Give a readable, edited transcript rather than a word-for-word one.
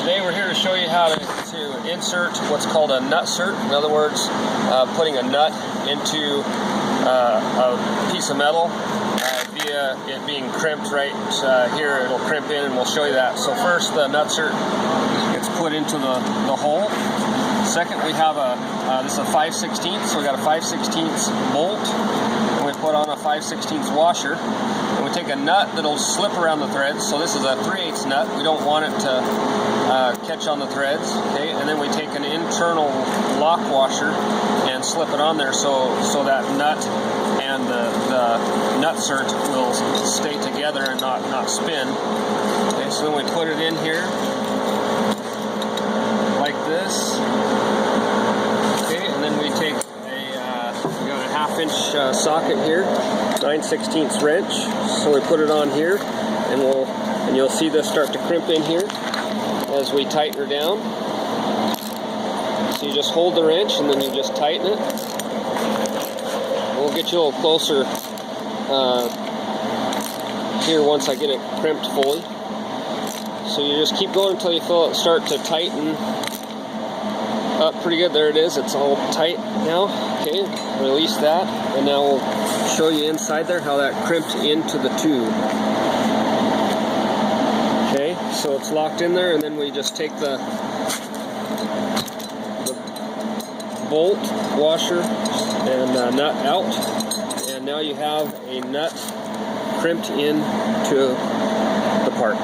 Today we're here to show you how to insert what's called a nut-sert. In other words, putting a nut into a piece of metal via it being crimped right here. It'll crimp in, and we'll show you that. So first, the nut-sert gets put into the hole. Second, we have this is a 5/16, so we got a 5/16 bolt, and we put on a 5/16 washer. And we take a nut that'll slip around the threads. So this is a 3/8 nut. We don't want it to catch on the threads. Okay, and then we take an internal lock washer and slip it on there so that nut and the nut-sert will stay together and not spin. Okay, so then we put it in here like this. Okay, and then we take we got a 1/2-inch socket here, 9/16 wrench. So we put it on here, and you'll see this start to crimp in here as we tighten her down. So you just hold the wrench and then you just tighten it. We'll get you a little closer here once I get it crimped fully. So you just keep going until you feel it start to tighten up pretty good. There it is. It's all tight now. Okay, release that, and now we'll show you inside there how that crimped into the tube. Okay, so it's locked in there, and then we just take the bolt, washer, and nut out, and now you have a nut crimped into the part.